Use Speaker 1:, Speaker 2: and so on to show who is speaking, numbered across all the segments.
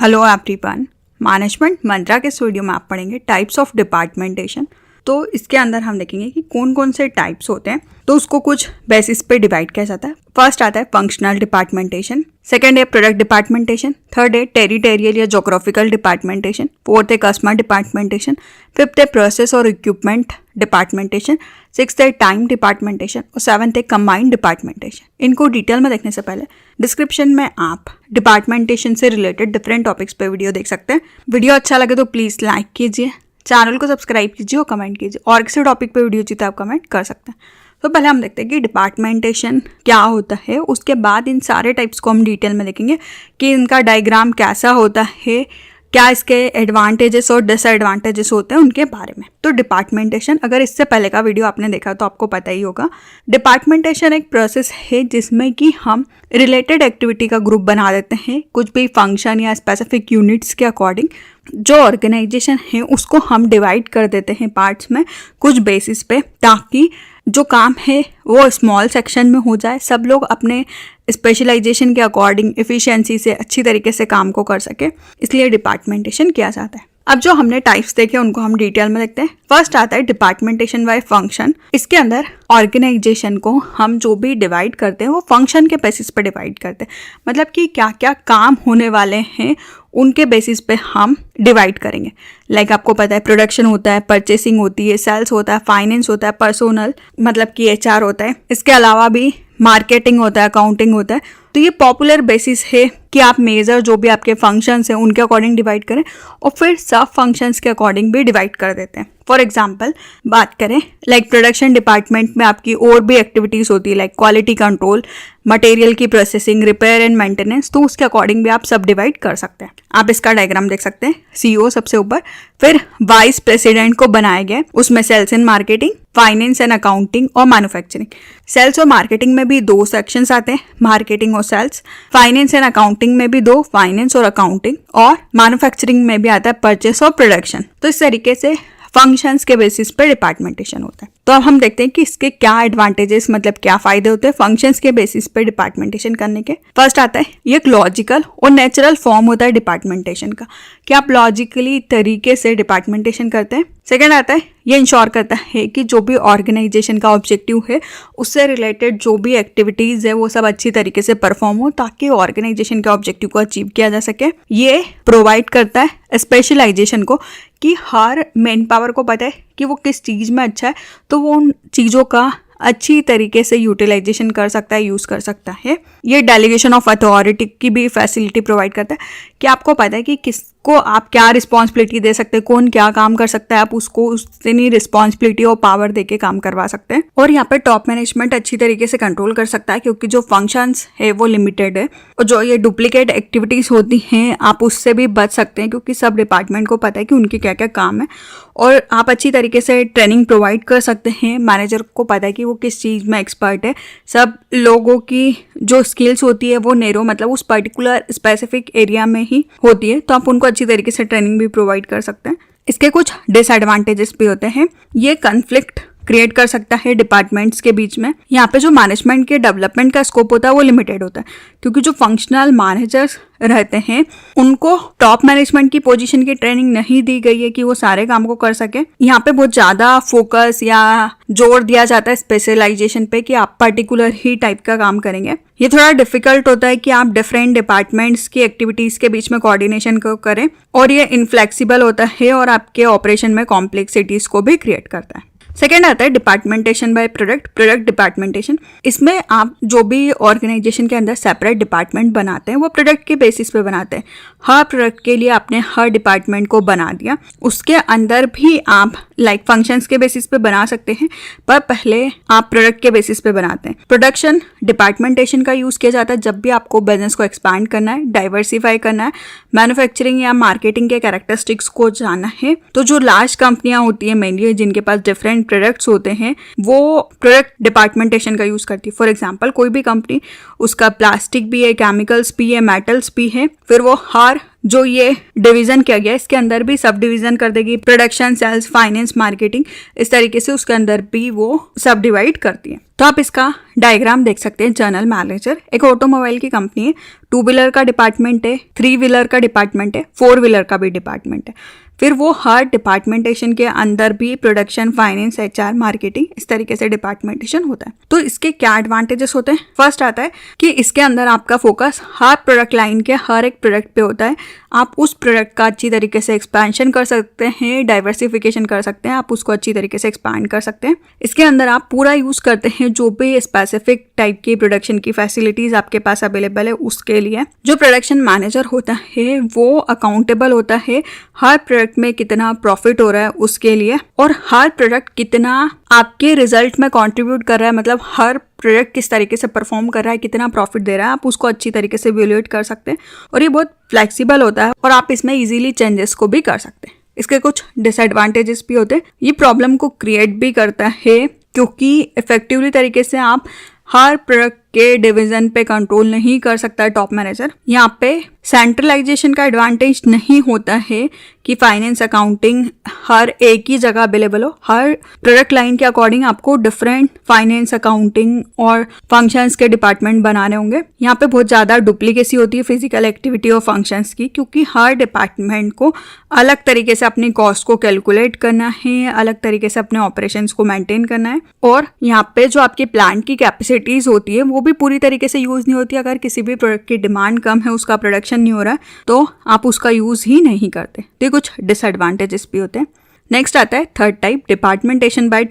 Speaker 1: Hello everyone, management मंत्रा के इस video में आप पढ़ेंगे टाइप्स ऑफ डिपार्टमेंटेशन। तो इसके अंदर हम देखेंगे कि कौन कौन से टाइप्स होते हैं, तो उसको कुछ बेसिस पे डिवाइड किया जाता है। फर्स्ट आता है फंक्शनल डिपार्टमेंटेशन, सेकंड है प्रोडक्ट डिपार्टमेंटेशन, थर्ड है टेरिटोरियल या ज्योग्राफिकल डिपार्टमेंटेशन, फोर्थ है कस्टमर डिपार्टमेंटेशन, फिफ्थ है प्रोसेस और इक्विपमेंट डिपार्टमेंटेशन, सिक्स्थ है टाइम डिपार्टमेंटेशन और सेवंथ है कंबाइंड डिपार्टमेंटेशन। इनको डिटेल में देखने से पहले डिस्क्रिप्शन में आप डिपार्टमेंटेशन से रिलेटेड डिफरेंट टॉपिक्स पे वीडियो देख सकते हैं। वीडियो अच्छा लगे तो प्लीज़ लाइक कीजिए, चैनल को सब्सक्राइब कीजिए और कमेंट कीजिए, और किसी टॉपिक पे वीडियो चाहिए तो आप कमेंट कर सकते हैं। तो पहले हम देखते हैं कि डिपार्टमेंटेशन क्या होता है, उसके बाद इन सारे टाइप्स को हम डिटेल में देखेंगे कि इनका डायग्राम कैसा होता है, क्या इसके एडवांटेजेस और डिसएडवांटेजेस होते हैं उनके बारे में। तो डिपार्टमेंटेशन, अगर इससे पहले का वीडियो आपने देखा तो आपको पता ही होगा। डिपार्टमेंटेशन एक प्रोसेस है जिसमें कि हम रिलेटेड एक्टिविटी का ग्रुप बना देते हैं कुछ भी फंक्शन या स्पेसिफिक यूनिट्स के अकॉर्डिंग। जो ऑर्गेनाइजेशन है उसको हम डिवाइड कर देते हैं पार्ट्स में कुछ बेसिस पे, ताकि जो काम है वो स्मॉल सेक्शन में हो जाए, सब लोग अपने स्पेशलाइजेशन के अकॉर्डिंग एफिशिएंसी से अच्छी तरीके से काम को कर सके, इसलिए डिपार्टमेंटेशन किया जाता है। अब जो हमने टाइप्स देखे उनको हम डिटेल में देखते हैं। फर्स्ट आता है डिपार्टमेंटेशन बाय फंक्शन। इसके अंदर ऑर्गेनाइजेशन को हम जो भी डिवाइड करते हैं वो फंक्शन के बेसिस पे डिवाइड करते हैं, मतलब कि क्या क्या काम होने वाले हैं उनके बेसिस पे हम डिवाइड करेंगे। लाइक आपको पता है प्रोडक्शन होता है, परचेसिंग होती है, सेल्स होता है, फाइनेंस होता है, पर्सोनल मतलब कि HR होता है, इसके अलावा भी मार्केटिंग होता है, अकाउंटिंग होता है। तो ये पॉपुलर बेसिस है कि आप मेजर जो भी आपके फंक्शंस हैं उनके अकॉर्डिंग डिवाइड करें और फिर सब फंक्शंस के अकॉर्डिंग भी डिवाइड कर देते हैं। फॉर एग्जांपल बात करें, लाइक प्रोडक्शन डिपार्टमेंट में आपकी और भी एक्टिविटीज़ होती है, लाइक क्वालिटी कंट्रोल, मटेरियल की प्रोसेसिंग, रिपेयर एंड मेंटेनेंस, तो उसके अकॉर्डिंग भी आप सब डिवाइड कर सकते हैं। आप इसका डायग्राम देख सकते हैं, CEO सबसे ऊपर, फिर वाइस प्रेसिडेंट को बनाया गया, उसमें sales and marketing, finance and accounting और मैन्युफैक्चरिंग। सेल्स और मार्केटिंग में भी दो सेक्शंस आते हैं, मार्केटिंग और सेल्स। फाइनेंस एंड अकाउंटिंग में भी दो, फाइनेंस और अकाउंटिंग, और मैन्युफैक्चरिंग में भी आता है परचेस और प्रोडक्शन। तो इस तरीके से फंक्शंस के बेसिस पे डिपार्टमेंटेशन होता है। तो अब हम देखते हैं कि इसके क्या एडवांटेजेस, मतलब क्या फायदे होते हैं फंक्शंस के बेसिस पे डिपार्टमेंटेशन करने के। फर्स्ट आता है ये एक लॉजिकल और नेचुरल फॉर्म होता है डिपार्टमेंटेशन का, कि आप लॉजिकली तरीके से डिपार्टमेंटेशन करते हैं। सेकेंड आता है ये इंश्योर करता है कि जो भी ऑर्गेनाइजेशन का ऑब्जेक्टिव है उससे रिलेटेड जो भी एक्टिविटीज़ है वो सब अच्छी तरीके से परफॉर्म हो, ताकि ऑर्गेनाइजेशन के ऑब्जेक्टिव को अचीव किया जा सके। ये प्रोवाइड करता है स्पेशलाइजेशन को, कि हर मैन पावर को पता है कि वो किस चीज़ में अच्छा है, तो वो उन चीज़ों का अच्छी तरीके से यूटिलाइजेशन कर सकता है, यूज़ कर सकता है। ये डेलीगेशन ऑफ अथॉरिटी की भी फैसिलिटी प्रोवाइड करता है, कि आपको पता है कि किसको आप क्या रिस्पॉन्सिबिलिटी दे सकते हैं, कौन क्या काम कर सकता है, आप उसको उतनी रिस्पॉन्सिबिलिटी और पावर देके काम करवा सकते हैं। और यहाँ पे टॉप मैनेजमेंट अच्छी तरीके से कंट्रोल कर सकता है, क्योंकि जो फंक्शंस है वो लिमिटेड है, और जो ये डुप्लीकेट एक्टिविटीज़ होती हैं आप उससे भी बच सकते हैं, क्योंकि सब डिपार्टमेंट को पता है कि उनके क्या क्या काम है, और आप अच्छी तरीके से ट्रेनिंग प्रोवाइड कर सकते हैं। मैनेजर को पता है कि वो किस चीज़ में एक्सपर्ट है। सब लोगों की जो स्किल्स होती है वो नैरो, मतलब उस पर्टिकुलर स्पेसिफिक एरिया में ही होती है, तो आप उनको अच्छी तरीके से ट्रेनिंग भी प्रोवाइड कर सकते हैं। इसके कुछ डिसएडवांटेजेस भी होते हैं। ये कन्फ्लिक्ट क्रिएट कर सकता है डिपार्टमेंट्स के बीच में। यहाँ पे जो मैनेजमेंट के डेवलपमेंट का स्कोप होता है वो लिमिटेड होता है, क्योंकि जो फंक्शनल मैनेजर्स रहते हैं उनको टॉप मैनेजमेंट की पोजीशन की ट्रेनिंग नहीं दी गई है कि वो सारे काम को कर सके। यहाँ पे बहुत ज़्यादा फोकस या जोर दिया जाता है स्पेशलाइजेशन पे, कि आप पर्टिकुलर ही टाइप का काम करेंगे। ये थोड़ा डिफिकल्ट होता है कि आप डिफरेंट डिपार्टमेंट्स की एक्टिविटीज़ के बीच में कोऑर्डिनेशन को करें, और ये इनफ्लेक्सिबल होता है और आपके ऑपरेशन में कॉम्प्लेक्सिटीज़ को भी क्रिएट करता है। सेकेंड आता है डिपार्टमेंटेशन बाय प्रोडक्ट डिपार्टमेंटेशन। इसमें आप जो भी ऑर्गेनाइजेशन के अंदर सेपरेट डिपार्टमेंट बनाते हैं वो प्रोडक्ट के बेसिस पे बनाते हैं। हर प्रोडक्ट के लिए आपने हर डिपार्टमेंट को बना दिया, उसके अंदर भी आप लाइक फंक्शंस के बेसिस पे बना सकते हैं, पर पहले आप प्रोडक्ट के बेसिस पे बनाते हैं। प्रोडक्शन डिपार्टमेंटेशन का यूज़ किया जाता है जब भी आपको बिजनेस को एक्सपैंड करना है, डाइवर्सिफाई करना है, मैन्युफैक्चरिंग या मार्केटिंग के कैरेक्टरिस्टिक्स को जानना है। तो जो लार्ज कंपनियां होती है मेनली, जिनके पास डिफरेंट प्रोडक्ट्स होते हैं, वो प्रोडक्ट डिपार्टमेंटेशन का यूज़ करती है। फॉर एग्जांपल कोई भी कंपनी, उसका प्लास्टिक भी है, केमिकल्स भी है, मेटल्स भी है, फिर वो हर जो ये डिवीजन किया गया इसके अंदर भी सब डिवीजन कर देगी, प्रोडक्शन, सेल्स, फाइनेंस, मार्केटिंग, इस तरीके से उसके अंदर भी वो सब डिवाइड करती है। तो आप इसका डायग्राम देख सकते हैं। जनरल मैनेजर एक ऑटोमोबाइल की कंपनी है, 2 व्हीलर का डिपार्टमेंट है, 3 व्हीलर का डिपार्टमेंट है, 4 व्हीलर का भी डिपार्टमेंट है। फिर वो हर डिपार्टमेंटेशन के अंदर भी प्रोडक्शन, फाइनेंस, HR, मार्केटिंग, इस तरीके से डिपार्टमेंटेशन होता है। तो इसके क्या एडवांटेजेस होते हैं? फर्स्ट आता है कि इसके अंदर आपका फोकस हर प्रोडक्ट लाइन के हर एक प्रोडक्ट पे होता है। आप उस प्रोडक्ट का अच्छी तरीके से एक्सपेंशन कर सकते हैं, डाइवर्सिफिकेशन कर सकते हैं, आप उसको अच्छी तरीके से एक्सपैंड कर सकते हैं। इसके अंदर आप पूरा यूज करते हैं जो भी स्पेसिफिक टाइप की प्रोडक्शन की फैसिलिटीज आपके पास अवेलेबल है उसके लिए। जो प्रोडक्शन मैनेजर होता है वो अकाउंटेबल होता है हर प्रोडक्ट में कितना प्रॉफिट हो रहा है उसके लिए, और हर प्रोडक्ट कितना आपके रिजल्ट में कंट्रीब्यूट कर रहा है, मतलब हर प्रोडक्ट किस तरीके से परफॉर्म कर रहा है, कितना प्रॉफिट दे रहा है, आप उसको अच्छी तरीके से इवैल्यूएट कर सकते हैं। और ये बहुत फ्लेक्सिबल होता है और आप इसमें इजीली चेंजेस को भी कर सकते हैं। इसके कुछ डिसएडवांटेजेस भी होते हैं। ये प्रॉब्लम को क्रिएट भी करता है क्योंकि इफेक्टिवली तरीके से आप हर प्रोडक्ट के डिवीजन पे कंट्रोल नहीं कर सकता है टॉप मैनेजर। यहाँ पे सेंट्रलाइजेशन का एडवांटेज नहीं होता है कि फाइनेंस, अकाउंटिंग हर एक ही जगह अवेलेबल हो। हर प्रोडक्ट लाइन के अकॉर्डिंग आपको डिफरेंट फाइनेंस, अकाउंटिंग और फंक्शंस के डिपार्टमेंट बनाने होंगे। यहाँ पे बहुत ज़्यादा डुप्लीकेसी होती है फिजिकल एक्टिविटी और फंक्शंस की, क्योंकि हर डिपार्टमेंट को अलग तरीके से अपनी कॉस्ट को कैलकुलेट करना है, अलग तरीके से अपने ऑपरेशंस को मेंटेन करना है। और यहाँ पे जो आपकी प्लांट की कैपेसिटीज होती है वो भी पूरी तरीके से यूज नहीं होती। अगर किसी भी प्रोडक्ट की डिमांड कम है, उसका प्रोडक्शन नहीं हो रहा है, तो आप उसका यूज ही नहीं करते। तो कुछ डिसएडवांटेजेस भी होते हैं। नेक्स्ट आता है थर्ड टाइप, डिपार्टमेंटेशन बाय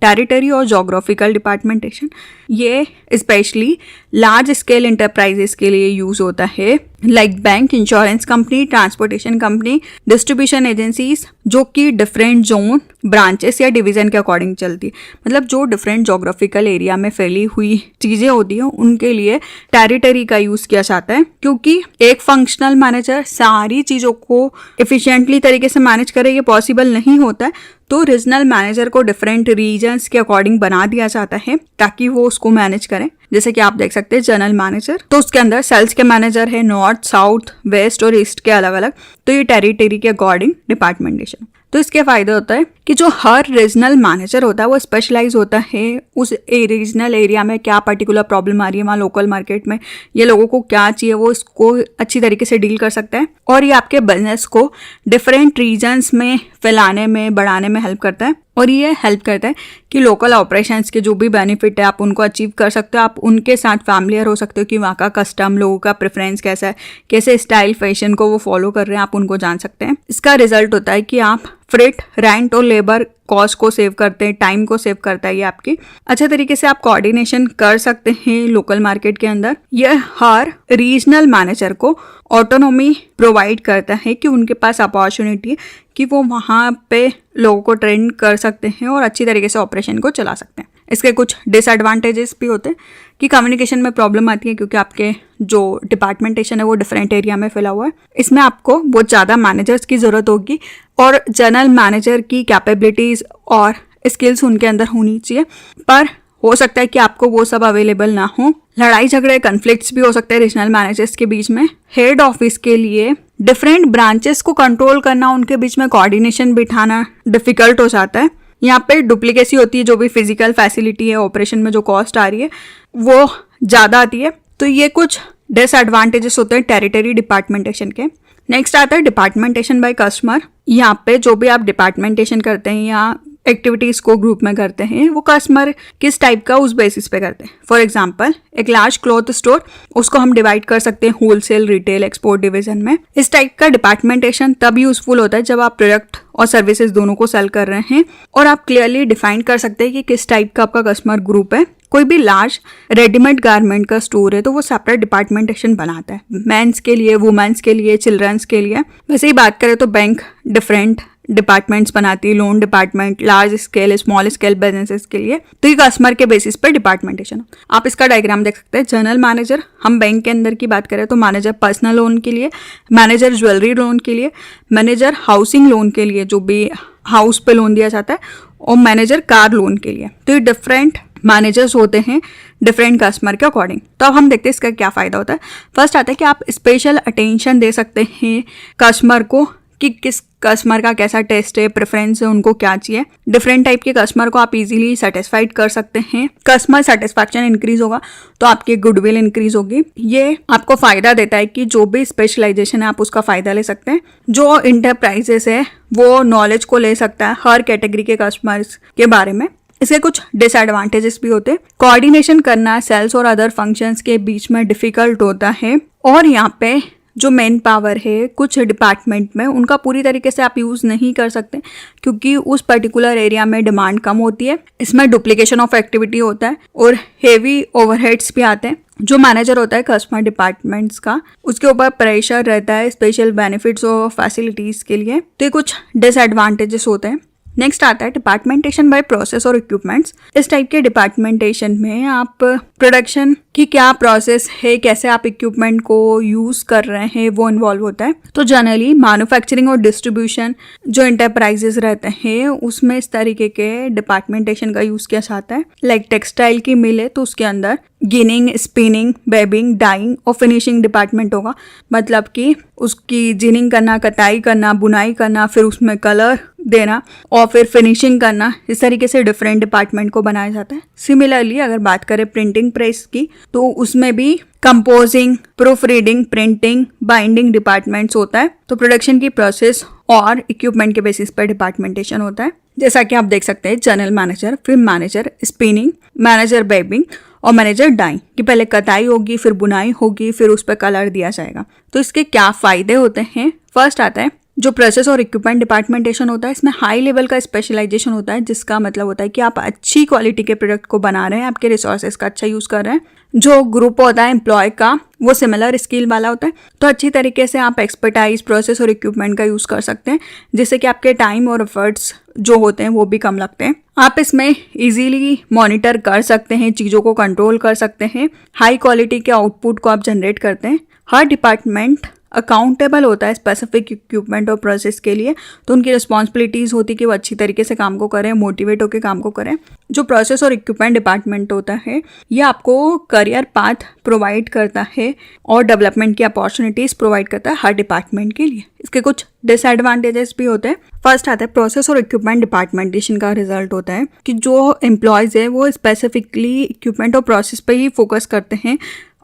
Speaker 1: टेरिटरी और जोग्राफिकल डिपार्टमेंटेशन। ये स्पेशली लार्ज स्केल इंटरप्राइजेस के लिए यूज होता है, like bank, insurance company, transportation company, distribution agencies, जो कि डिफरेंट जोन, ब्रांचेस या डिवीजन के अकॉर्डिंग चलती है। मतलब जो डिफरेंट जोग्राफिकल एरिया में फैली हुई चीज़ें होती हैं उनके लिए टेरिटरी का यूज़ किया जाता है, क्योंकि एक फंक्शनल मैनेजर सारी चीज़ों को एफिशिएंटली तरीके से मैनेज करे ये पॉसिबल नहीं होता है। तो रीजनल मैनेजर को डिफरेंट रीजन्स के अकॉर्डिंग बना दिया जाता है ताकि वो उसको मैनेज करें। जैसे कि आप देख सकते हैं जनरल मैनेजर, तो उसके अंदर सेल्स के मैनेजर है, नॉर्थ, साउथ, वेस्ट और ईस्ट के अलग अलग। तो ये टेरिटरी के अकॉर्डिंग डिपार्टमेंटेशन। तो इसके फायदे होता है कि जो हर रीजनल मैनेजर होता है वो स्पेशलाइज होता है उस रीजनल एरिया में क्या पर्टिकुलर प्रॉब्लम आ रही है, वहाँ लोकल मार्केट में ये लोगों को क्या चाहिए, वो इसको अच्छी तरीके से डील कर सकता है। और ये आपके बिजनेस को डिफरेंट रीजन्स में फैलाने में, बढ़ाने में हेल्प करता है। और ये हेल्प करता है कि लोकल ऑपरेशंस के जो भी बेनिफिट है आप उनको अचीव कर सकते हो। आप उनके साथ फैमिलियर हो सकते हो कि वहाँ का कस्टम, लोगों का प्रेफरेंस कैसा है, कैसे स्टाइल, फैशन को वो फॉलो कर रहे हैं, आप उनको जान सकते हैं। इसका रिजल्ट होता है कि आप फ्रेट, रेंट और लेबर कॉस्ट को सेव करते हैं, टाइम को सेव करता है ये आपकी। अच्छे तरीके से आप कोऑर्डिनेशन कर सकते हैं लोकल मार्केट के अंदर। यह हर रीजनल मैनेजर को ऑटोनॉमी प्रोवाइड करता है कि उनके पास अपॉर्चुनिटी है कि वो वहाँ पे लोगों को ट्रेन कर सकते हैं और अच्छी तरीके से ऑपरेशन को चला सकते हैं। इसके कुछ डिसएडवांटेजेस भी होते हैं कि कम्युनिकेशन में प्रॉब्लम आती है, क्योंकि आपके जो डिपार्टमेंटेशन है वो डिफरेंट एरिया में फैला हुआ है। इसमें आपको बहुत ज़्यादा मैनेजर्स की ज़रूरत होगी और जनरल मैनेजर की कैपेबिलिटीज़ और स्किल्स उनके अंदर होनी चाहिए, पर हो सकता है कि आपको वो सब अवेलेबल ना हो। लड़ाई झगड़े, कन्फ्लिक्ट्स भी हो सकते हैं रीजनल मैनेजर्स के बीच में। हेड ऑफिस के लिए डिफरेंट ब्रांचेस को कंट्रोल करना, उनके बीच में कोऑर्डिनेशन बिठाना डिफिकल्ट हो जाता है। यहाँ पे डुप्लीकेसी होती है, जो भी फिजिकल फैसिलिटी है, ऑपरेशन में जो कॉस्ट आ रही है वो ज़्यादा आती है। तो ये कुछ डिसएडवांटेजेस होते हैं टेरिटरी डिपार्टमेंटेशन के। नेक्स्ट आता है डिपार्टमेंटेशन बाय कस्टमर। यहाँ पे जो भी आप डिपार्टमेंटेशन करते हैं या एक्टिविटीज़ को ग्रुप में करते हैं, वो कस्टमर किस टाइप का उस बेसिस पे करते हैं। फॉर एग्जांपल एक लार्ज क्लॉथ स्टोर, उसको हम डिवाइड कर सकते हैं होलसेल, रिटेल, एक्सपोर्ट डिवीजन में। इस टाइप का डिपार्टमेंटेशन तब यूजफुल होता है जब आप प्रोडक्ट और सर्विसेज दोनों को सेल कर रहे हैं और आप क्लियरली डिफाइन कर सकते हैं कि किस टाइप का आपका कस्टमर ग्रुप है। कोई भी लार्ज रेडीमेड गारमेंट का स्टोर है तो वो सेपरेट डिपार्टमेंटेशन बनाता है, मेंस के लिए, वुमेन्स के लिए, चिल्ड्रंस के लिए। वैसे ही बात करें तो बैंक डिफरेंट डिपार्टमेंट्स बनाती है, loan department, large scale, small scale businesses के लिए। तो ये कस्टमर के बेसिस पर डिपार्टमेंटेशन। आप इसका डायग्राम देख सकते हैं। जनरल मैनेजर, हम बैंक के अंदर की बात करें तो मैनेजर पर्सनल लोन के लिए, मैनेजर ज्वेलरी लोन के लिए, मैनेजर हाउसिंग लोन के लिए जो भी हाउस पे लोन दिया जाता है, और मैनेजर कार लोन के लिए। तो ये डिफरेंट मैनेजर्स होते हैं डिफरेंट कस्टमर के अकॉर्डिंग। तो अब हम देखते हैं इसका क्या फ़ायदा होता है। फर्स्ट आता है कि आप स्पेशल अटेंशन दे सकते हैं कस्टमर को कि किस कस्टमर का कैसा टेस्ट है, प्रेफरेंस है, उनको क्या चाहिए। डिफरेंट टाइप के कस्टमर को आप इजीली सेटिस्फाइड कर सकते हैं। कस्टमर सेटिस्फैक्शन इंक्रीज होगा तो आपकी गुडविल इंक्रीज होगी। ये आपको फ़ायदा देता है कि जो भी स्पेशलाइजेशन है आप उसका फ़ायदा ले सकते हैं। जो इंटरप्राइजेस है वो नॉलेज को ले सकता है हर कैटेगरी के कस्टमर्स के बारे में। इसके कुछ डिसएडवांटेजेस भी होते हैं। कोऑर्डिनेशन करना सेल्स और अदर फंक्शंस के बीच में डिफिकल्ट होता है, और यहाँ पे जो मैन पावर है कुछ डिपार्टमेंट में उनका पूरी तरीके से आप यूज़ नहीं कर सकते क्योंकि उस पर्टिकुलर एरिया में डिमांड कम होती है। इसमें डुप्लीकेशन ऑफ एक्टिविटी होता है और हेवी ओवरहेड्स भी आते हैं। जो मैनेजर होता है कस्टमर डिपार्टमेंट्स का, उसके ऊपर प्रेशर रहता है स्पेशल बेनिफिट्स और फैसिलिटीज़ के लिए। तो ये कुछ डिसएडवांटेजेस होते हैं। नेक्स्ट आता है डिपार्टमेंटेशन बाय प्रोसेस और इक्विपमेंट्स। इस टाइप के डिपार्टमेंटेशन में आप प्रोडक्शन की क्या प्रोसेस है, कैसे आप इक्विपमेंट को यूज़ कर रहे हैं, वो इन्वॉल्व होता है। तो जनरली मैन्युफैक्चरिंग और डिस्ट्रीब्यूशन जो इंटरप्राइजेस रहते हैं उसमें इस तरीके के डिपार्टमेंटेशन का यूज़ किया जाता है। लाइक टेक्सटाइल की मिल है तो उसके अंदर गिनिंग, स्पिनिंग, वेबिंग, डाइंग और फिनिशिंग डिपार्टमेंट होगा। मतलब कि उसकी जिनिंग करना, कटाई करना, बुनाई करना, फिर उसमें कलर देना और फिर फिनिशिंग करना। इस तरीके से डिफरेंट डिपार्टमेंट को बनाया जाता है। सिमिलरली अगर बात करें प्रिंटिंग प्रेस की तो उसमें भी composing, proof reading, printing, binding departments होता है। तो प्रोडक्शन की प्रोसेस और इक्विपमेंट के बेसिस पर डिपार्टमेंटेशन होता है। जैसा कि आप देख सकते हैं जनरल मैनेजर, फिर मैनेजर स्पिनिंग, मैनेजर वेबिंग और मैनेजर डाइंग की पहले कटाई होगी, फिर बुनाई होगी, फिर उस पर कलर दिया जाएगा। तो इसके क्या फ़ायदे होते हैं। फर्स्ट आता है जो प्रोसेस और इक्विपमेंट डिपार्टमेंटेशन होता है, इसमें हाई लेवल का स्पेशलाइजेशन होता है, जिसका मतलब होता है कि आप अच्छी क्वालिटी के प्रोडक्ट को बना रहे हैं, आपके रिसोर्सेज का अच्छा यूज़ कर रहे हैं। जो ग्रुप होता है एम्प्लॉय का वो सिमिलर स्किल वाला होता है, तो अच्छी तरीके से आप एक्सपर्टाइज, प्रोसेस और इक्विपमेंट का यूज़ कर सकते हैं, जिससे कि आपके टाइम और एफर्ट्स जो होते हैं वो भी कम लगते हैं। आप इसमें इजीली मॉनिटर कर सकते हैं, चीज़ों को कंट्रोल कर सकते हैं, हाई क्वालिटी के आउटपुट को आप जनरेट करते हैं। हर डिपार्टमेंट अकाउंटेबल होता है स्पेसिफिक इक्विपमेंट और प्रोसेस के लिए, तो उनकी रिस्पॉन्सिबिलिटीज़ होती है कि वो अच्छी तरीके से काम को करें, मोटिवेट होकर काम को करें। जो प्रोसेस और इक्विपमेंट डिपार्टमेंट होता है ये आपको करियर पाथ प्रोवाइड करता है और डेवलपमेंट की अपॉर्चुनिटीज़ प्रोवाइड करता है हर डिपार्टमेंट के लिए। इसके कुछ डिसएडवांटेजेस भी होते हैं। फर्स्ट आता है प्रोसेस और इक्विपमेंट डिपार्टमेंटेशन का रिजल्ट होता है कि जो एम्प्लॉयज़ है वो स्पेसिफिकली इक्विपमेंट और प्रोसेस पर ही फोकस करते हैं,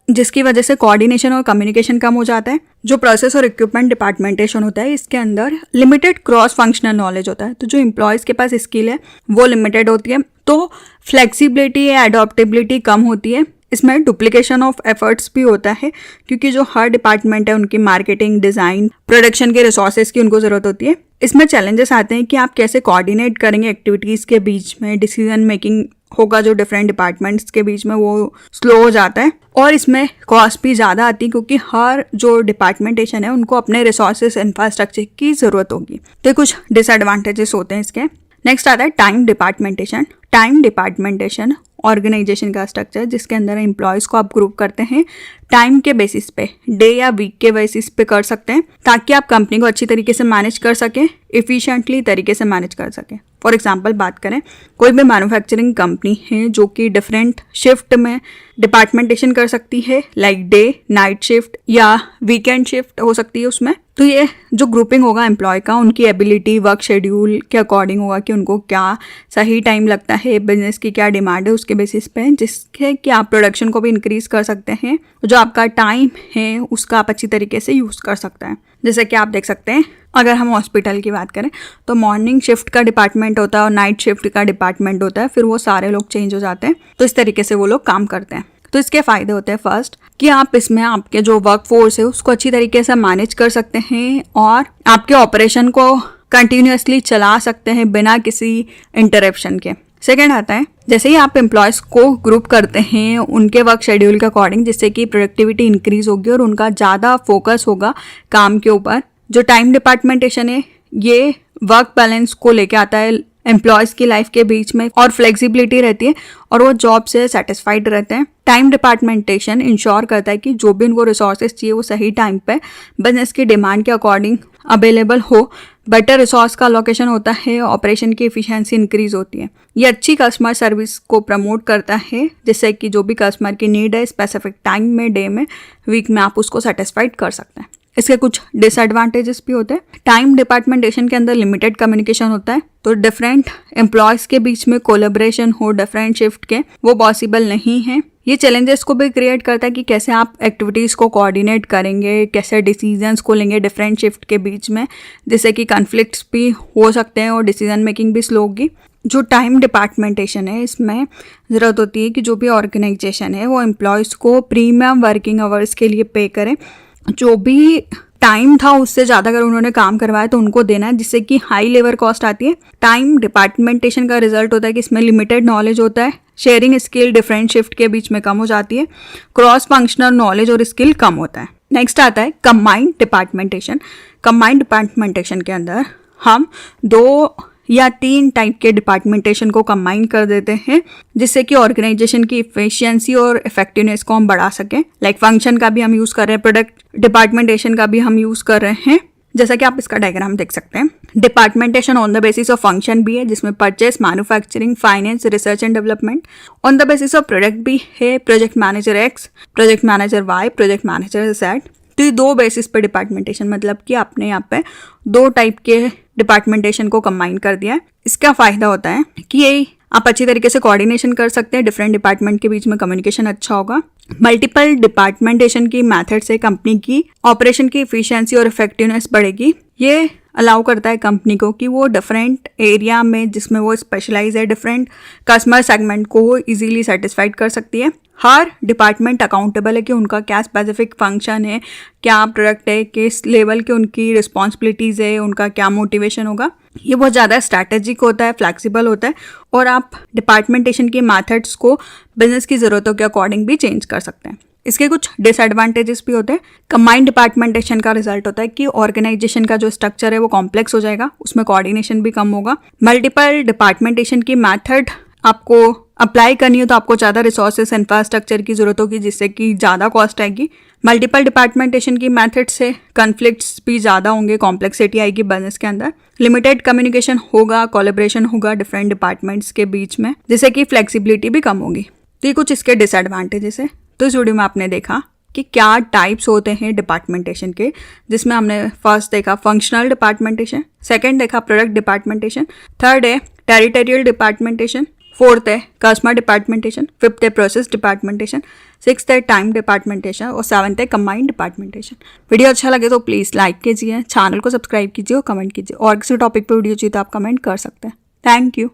Speaker 1: जिसकी वजह से कोऑर्डिनेशन और कम्युनिकेशन कम हो जाता है। जो प्रोसेस और इक्विपमेंट डिपार्टमेंटेशन होता है इसके अंदर लिमिटेड क्रॉस फंक्शनल नॉलेज होता है, तो जो एम्प्लॉयज़ के पास स्किल है वो लिमिटेड होती है, तो फ्लेक्सिबिलिटी या एडॉप्टेबिलिटी कम होती है। इसमें डुप्लीकेशन ऑफ एफर्ट्स भी होता है क्योंकि जो हर डिपार्टमेंट है उनकी मार्केटिंग, डिज़ाइन, प्रोडक्शन के रिसोर्सेज की उनको ज़रूरत होती है। इसमें चैलेंजेस आते हैं कि आप कैसे कोऑर्डिनेट करेंगे एक्टिविटीज़ के बीच में, डिसीजन मेकिंग होगा जो डिफरेंट डिपार्टमेंट्स के बीच में वो स्लो हो जाता है, और इसमें कॉस्ट भी ज़्यादा आती है क्योंकि हर जो डिपार्टमेंटेशन है उनको अपने रिसोर्सेज, इंफ्रास्ट्रक्चर की ज़रूरत होगी। तो कुछ डिसएडवांटेजेस होते हैं इसके। नेक्स्ट आता है टाइम डिपार्टमेंटेशन। टाइम डिपार्टमेंटेशन ऑर्गेनाइजेशन का स्ट्रक्चर जिसके अंदर एम्प्लॉयज़ को आप ग्रुप करते हैं टाइम के बेसिस पे, डे या वीक के बेसिस पे कर सकते हैं, ताकि आप कंपनी को अच्छी तरीके से मैनेज कर सकें, इफ़िशिएंटली तरीके से मैनेज कर सकें। फॉर एग्जांपल बात करें, कोई भी मैन्युफैक्चरिंग कंपनी है जो कि डिफरेंट शिफ्ट में डिपार्टमेंटेशन कर सकती है, लाइक डे, नाइट शिफ्ट या वीकेंड शिफ्ट हो सकती है उसमें। तो ये जो ग्रुपिंग होगा एम्प्लॉय का, उनकी एबिलिटी, वर्क शेड्यूल के अकॉर्डिंग होगा कि उनको क्या सही टाइम लगता है, बिजनेस की क्या डिमांड है, उसके बेसिस पे, जिसके कि आप प्रोडक्शन को भी इंक्रीज कर सकते हैं। जो आपका टाइम है उसका आप अच्छी तरीके से यूज़ कर सकते हैं। जैसे कि आप देख सकते हैं अगर हम हॉस्पिटल की बात करें तो मॉर्निंग शिफ्ट का डिपार्टमेंट होता है और नाइट शिफ्ट का डिपार्टमेंट होता है, फिर वो सारे लोग चेंज हो जाते हैं, तो इस तरीके से वो लोग काम करते हैं। तो इसके फ़ायदे होते हैं फर्स्ट कि आप इसमें आपके जो वर्क फोर्स है उसको अच्छी तरीके से मैनेज कर सकते हैं और आपके ऑपरेशन को कंटिन्यूसली चला सकते हैं बिना किसी इंटरप्शन के। सेकेंड आता है जैसे ही आप एम्प्लॉयज़ को ग्रुप करते हैं उनके वर्क शेड्यूल के अकॉर्डिंग, जिससे कि प्रोडक्टिविटी इंक्रीज होगी और उनका ज़्यादा फोकस होगा काम के ऊपर। जो टाइम डिपार्टमेंटेशन है ये वर्क बैलेंस को लेके आता है एम्प्लॉयज़ की लाइफ के बीच में, और फ्लेक्सिबिलिटी रहती है और वो जॉब से सेटिस्फाइड रहते हैं। टाइम डिपार्टमेंटेशन इंश्योर करता है कि जो भी उनको रिसोर्सेज चाहिए वो सही टाइम पे बिजनेस की डिमांड के अकॉर्डिंग अवेलेबल हो, बेटर रिसोर्स का लोकेशन होता है, ऑपरेशन की एफिशिएंसी इंक्रीज होती है। ये अच्छी कस्टमर सर्विस को प्रमोट करता है, जिससे कि जो भी कस्टमर की नीड है स्पेसिफिक टाइम में, डे में, वीक में आप उसको सेटिस्फाइड कर सकते हैं। इसके कुछ डिसएडवांटेजेस भी होते हैं। टाइम डिपार्टमेंटेशन के अंदर लिमिटेड कम्युनिकेशन होता है, तो डिफरेंट एम्प्लॉयज़ के बीच में कोलेब्रेशन हो डिफरेंट शिफ्ट के, वो पॉसिबल नहीं है। ये चैलेंजेस को भी क्रिएट करता है कि कैसे आप एक्टिविटीज़ को कोऑर्डिनेट करेंगे, कैसे डिसीजंस को लेंगे डिफरेंट शिफ्ट के बीच में, जिससे कि कॉन्फ्लिक्ट्स भी हो सकते हैं और डिसीजन मेकिंग भी स्लो होगी। जो टाइम डिपार्टमेंटेशन है, इसमें ज़रूरत होती है कि जो भी ऑर्गेनाइजेशन है वो एम्प्लॉयज़ को प्रीमियम वर्किंग आवर्स के लिए पे करें। जो भी टाइम था उससे ज़्यादा अगर उन्होंने काम करवाया तो उनको देना है, जिससे कि हाई लेबर कॉस्ट आती है। टाइम डिपार्टमेंटेशन का रिजल्ट होता है कि इसमें लिमिटेड नॉलेज होता है, शेयरिंग स्किल डिफरेंट शिफ्ट के बीच में कम हो जाती है, क्रॉस फंक्शनल नॉलेज और स्किल कम होता है। नेक्स्ट आता है कंबाइंड डिपार्टमेंटेशन। कंबाइंड डिपार्टमेंटेशन के अंदर हम 2 या 3 टाइप के डिपार्टमेंटेशन को कंबाइन कर देते हैं, जिससे कि ऑर्गेनाइजेशन की इफिशिएंसी और इफेक्टिवनेस को हम बढ़ा सकें। लाइक फंक्शन का भी हम यूज़ कर रहे हैं, प्रोडक्ट डिपार्टमेंटेशन का भी हम यूज़ कर रहे हैं, जैसा कि आप इसका डायग्राम देख सकते हैं। Departmentation on the basis of function भी है, जिसमें purchase, manufacturing, finance, research and development. On the basis of product भी है, project manager X, project manager Y, project manager Z. तो ये 2 बेसिस पे डिपार्टमेंटेशन, मतलब कि आपने यहाँ पे 2 टाइप के डिपार्टमेंटेशन को कंबाइन कर दिया है। इसका फ़ायदा होता है कि ये आप अच्छी तरीके से कोऑर्डिनेशन कर सकते हैं, डिफरेंट डिपार्टमेंट के बीच में कम्युनिकेशन अच्छा होगा। मल्टीपल डिपार्टमेंटेशन की मेथड से कंपनी की ऑपरेशन की इफिशिएंसी और इफेक्टिवनेस बढ़ेगी। ये अलाउ करता है कंपनी को कि वो डिफरेंट एरिया में जिसमें वो स्पेशलाइज है, डिफरेंट कस्टमर सेगमेंट को वो इजीली सेटिस्फाइड कर सकती है। हर डिपार्टमेंट अकाउंटेबल है कि उनका क्या स्पेसिफिक फंक्शन है, क्या प्रोडक्ट है, किस लेवल के उनकी रिस्पॉन्सिबिलिटीज़ है, उनका क्या मोटिवेशन होगा। ये बहुत ज़्यादा स्ट्रैटेजिक होता है, फ्लैक्सिबल होता है, और आप डिपार्टमेंटेशन के मेथड्स को बिजनेस की ज़रूरतों के अकॉर्डिंग भी चेंज कर सकते हैं। इसके कुछ डिसएडवांटेजेस भी होते हैं। कंबाइंड डिपार्टमेंटेशन का रिजल्ट होता है कि ऑर्गेनाइजेशन का जो स्ट्रक्चर है वो कॉम्प्लेक्स हो जाएगा, उसमें कोऑर्डिनेशन भी कम होगा। मल्टीपल डिपार्टमेंटेशन की मेथड आपको अप्लाई करनी हो तो आपको ज़्यादा रिसोर्सेस, इंफ्रास्ट्रक्चर की ज़रूरत होगी, जिससे कि ज़्यादा कॉस्ट आएगी। मल्टीपल डिपार्टमेंटेशन की मेथड से कन्फ्लिक्ट्स भी ज़्यादा होंगे, कॉम्प्लेक्सिटी आएगी बिजनेस के अंदर। लिमिटेड कम्युनिकेशन होगा, कोलैबोरेशन होगा डिफरेंट डिपार्टमेंट्स के बीच में, जिससे कि फ्लेक्सिबिलिटी भी कम होगी। तो ये कुछ इसके डिसएडवांटेजेस है। तो इस वीडियो में आपने देखा कि क्या टाइप्स होते हैं डिपार्टमेंटेशन के, जिसमें हमने फर्स्ट देखा फंक्शनल डिपार्टमेंटेशन, सेकंड देखा प्रोडक्ट डिपार्टमेंटेशन, थर्ड है टेरिटोरियल डिपार्टमेंटेशन, फोर्थ है कस्टमर डिपार्टमेंटेशन, फिफ्थ है प्रोसेस डिपार्टमेंटेशन, सिक्स्थ है टाइम डिपार्टमेंटेशन और सेवंथ है कंबाइंड डिपार्टमेंटेशन। वीडियो अच्छा लगे तो प्लीज़ लाइक कीजिए, चैनल को सब्सक्राइब कीजिए और कमेंट कीजिए। और किसी टॉपिक पे वीडियो चाहिए तो आप कमेंट कर सकते हैं। Thank you.